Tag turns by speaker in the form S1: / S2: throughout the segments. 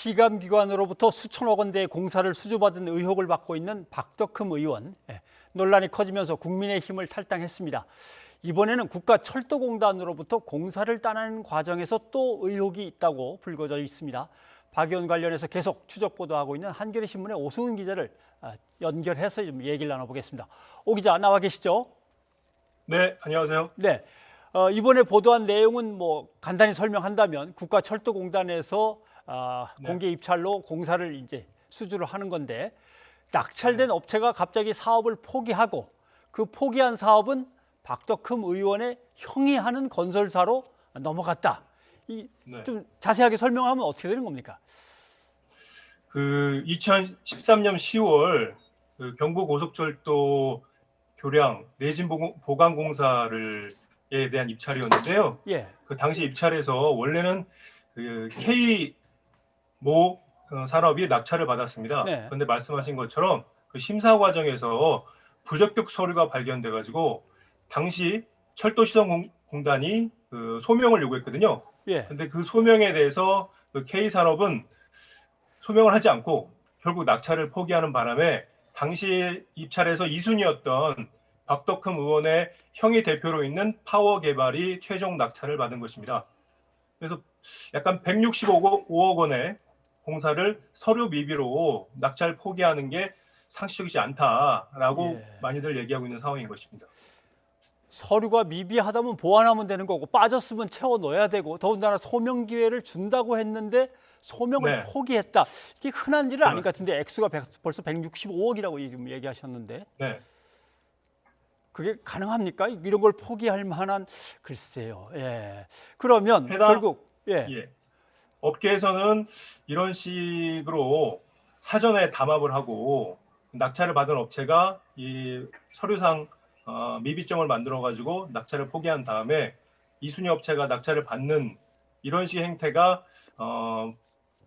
S1: 피감기관으로부터 수천억 원대의 공사를 수주받은 의혹을 받고 있는 박덕흠 의원. 논란이 커지면서 국민의힘을 탈당했습니다. 이번에는 국가철도공단으로부터 공사를 따내는 과정에서 또 의혹이 있다고 불거져 있습니다. 박 의원 관련해서 계속 추적 보도하고 있는 한겨레 신문의 오승훈 기자를 연결해서 좀 얘기를 나눠보겠습니다. 오 기자 나와 계시죠?
S2: 네, 안녕하세요.
S1: 네, 이번에 보도한 내용은 간단히 설명한다면 국가철도공단에서
S2: 네.
S1: 공개 입찰로 공사를 이제 수주를 하는 건데 낙찰된 업체가 갑자기 사업을 포기하고 그 포기한 사업은 박덕흠 의원의 형이 하는 건설사로 넘어갔다. 좀 자세하게 설명하면 어떻게 되는 겁니까?
S2: 2013년 10월 경부고속철도 교량 내진 보강 공사에 대한 입찰이었는데요.
S1: 예.
S2: 그 당시 입찰에서 원래는 K 모 산업이 낙찰을 받았습니다.
S1: 네.
S2: 그런데 말씀하신 것처럼 그 심사 과정에서 부적격 서류가 발견돼 가지고 당시 철도시설공단이 소명을 요구했거든요.
S1: 예.
S2: 근데 그 소명에 대해서 K 산업은 소명을 하지 않고 결국 낙찰을 포기하는 바람에 당시 입찰에서 2순위였던 박덕흠 의원의 형이 대표로 있는 파워개발이 최종 낙찰을 받은 것입니다. 그래서 약간 165억 원의 공사를 서류 미비로 낙찰 포기하는 게 상식적이지 않다라고 많이들 얘기하고 있는 상황인 것입니다.
S1: 서류가 미비하다면 보완하면 되는 거고 빠졌으면 채워 넣어야 되고 더군다나 소명 기회를 준다고 했는데 소명을 포기했다. 이게 흔한 일은 아닌 것 같은데 액수가 벌써 165억이라고 지금 얘기하셨는데 그게 가능합니까? 이런 걸 포기할 만한 글쎄요. 예. 그러면 결국
S2: 업계에서는 이런 식으로 사전에 담합을 하고 낙찰을 받은 업체가 이 서류상 미비점을 만들어 가지고 낙찰을 포기한 다음에 2순위 업체가 낙찰을 받는 이런 식의 행태가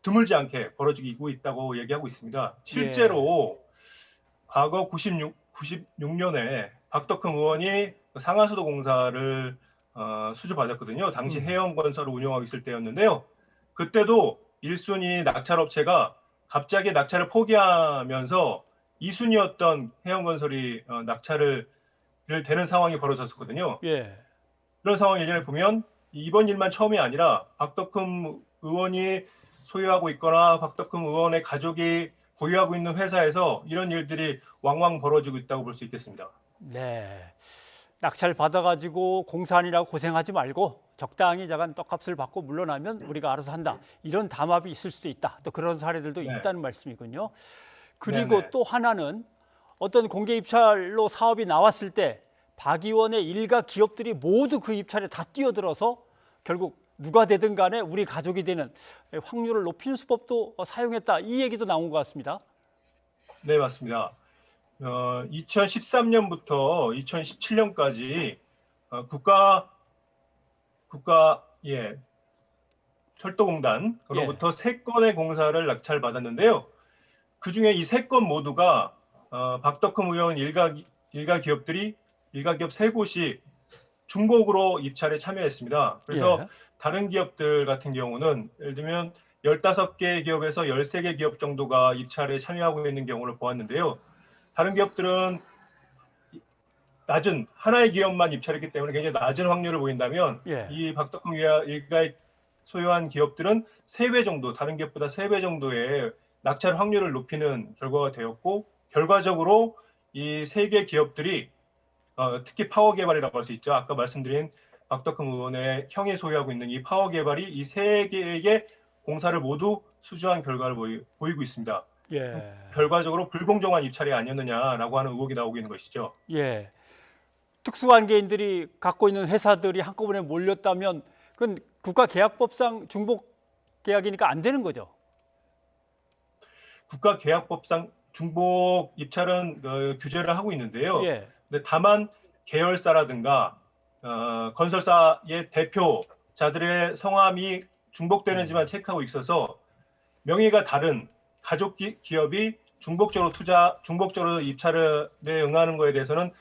S2: 드물지 않게 벌어지고 있다고 얘기하고 있습니다. 실제로 과거 96년에 박덕흠 의원이 상하수도 공사를 수주받았거든요. 당시 해영건설을 운영하고 있을 때였는데요. 그때도 1순위 낙찰업체가 갑자기 낙찰을 포기하면서 2순위였던 해영건설이 낙찰을 되는 상황이 벌어졌었거든요. 이런 상황 예전에 보면 이번 일만 처음이 아니라 박덕흠 의원이 소유하고 있거나 박덕흠 의원의 가족이 보유하고 있는 회사에서 이런 일들이 왕왕 벌어지고 있다고 볼 수 있겠습니다.
S1: 네. 낙찰 받아가지고 공사하느라고 고생하지 말고 적당히 작은 떡값을 받고 물러나면 우리가 알아서 한다. 이런 담합이 있을 수도 있다. 또 그런 사례들도 있다는 말씀이군요. 그리고 또 하나는 어떤 공개 입찰로 사업이 나왔을 때 박 의원의 일가 기업들이 모두 그 입찰에 다 뛰어들어서 결국 누가 되든 간에 우리 가족이 되는 확률을 높이는 수법도 사용했다. 이 얘기도 나온 것 같습니다.
S2: 네, 맞습니다. 2013년부터 2017년까지 철도공단으로부터 3건의 공사를 낙찰받았는데요. 그중에 이 3건 모두가 박덕흠 의원 일가 기업들이 일가 기업 3곳이 중복으로 입찰에 참여했습니다. 그래서 다른 기업들 같은 경우는 예를 들면 15개 기업에서 13개 기업 정도가 입찰에 참여하고 있는 경우를 보았는데요. 다른 기업들은 낮은 하나의 기업만 입찰했기 때문에 굉장히 낮은 확률을 보인다면 이 박덕흠 일가의 소유한 기업들은 3배 정도, 다른 기업보다 3배 정도의 낙찰 확률을 높이는 결과가 되었고 결과적으로 이 3개 기업들이 특히 파워개발이라고 할 수 있죠. 아까 말씀드린 박덕흠 의원의 형이 소유하고 있는 이 파워개발이 이 3개의 공사를 모두 수주한 결과를 보이고 있습니다. 결과적으로 불공정한 입찰이 아니었느냐라고 하는 의혹이 나오고 있는 것이죠.
S1: 특수관계인들이 갖고 있는 회사들이 한꺼번에 몰렸다면 그건 국가계약법상 중복 계약이니까 안 되는 거죠.
S2: 국가계약법상 중복 입찰은 규제를 하고 있는데요. 근데 다만 계열사라든가 건설사의 대표자들의 성함이 중복되는지만 체크하고 있어서 명의가 다른 가족 기업이 중복적으로 입찰에 응하는 것에 대해서는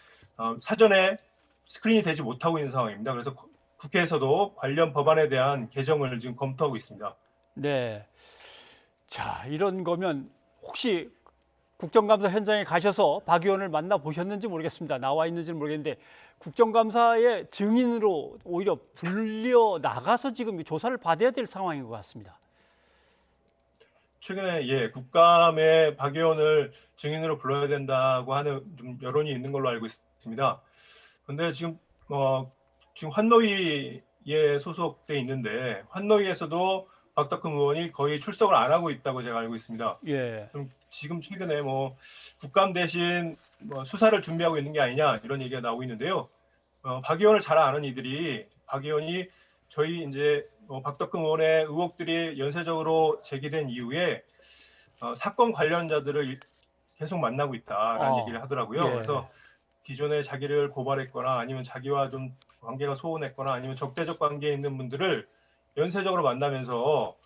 S2: 사전에 스크린이 되지 못하고 있는 상황입니다. 그래서 국회에서도 관련 법안에 대한 개정을 지금 검토하고 있습니다.
S1: 네. 자, 이런 거면 혹시 국정감사 현장에 가셔서 박 의원을 만나 보셨는지 모르겠습니다. 나와 있는지는 모르겠는데 국정감사의 증인으로 오히려 불려 나가서 지금 조사를 받아야 될 상황인 것 같습니다.
S2: 최근에 국감에 박 의원을 증인으로 불러야 된다고 하는 좀 여론이 있는 걸로 알고 있습니다. 그런데 지금 환노위에 소속돼 있는데 환노위에서도 박덕흠 의원이 거의 출석을 안 하고 있다고 제가 알고 있습니다.
S1: 예.
S2: 지금 최근에 국감 대신 수사를 준비하고 있는 게 아니냐 이런 얘기가 나오고 있는데요. 박 의원을 잘 아는 이들이 박 의원이 저희 이제 박덕흠 의원의 의혹들이 연쇄적으로 제기된 이후에 사건 관련자들을 계속 만나고 있다라는 얘기를 하더라고요.
S1: 예.
S2: 그래서 기존에 자기를 고발했거나 아니면 자기와 좀 관계가 소원했거나 아니면 적대적 관계에 있는 분들을 연쇄적으로 만나면서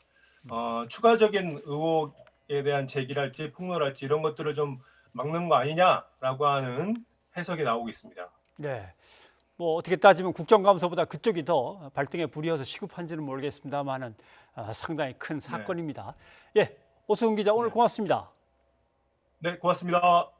S2: 추가적인 의혹에 대한 제기랄지 폭로랄지 이런 것들을 좀 막는 거 아니냐라고 하는 해석이 나오고 있습니다.
S1: 네. 뭐 어떻게 따지면 국정감사보다 그쪽이 더 발등에 불이어서 시급한지는 모르겠습니다만은 상당히 큰 사건입니다. 예, 오승훈 기자 오늘
S2: 네.
S1: 고맙습니다.
S2: 네, 고맙습니다.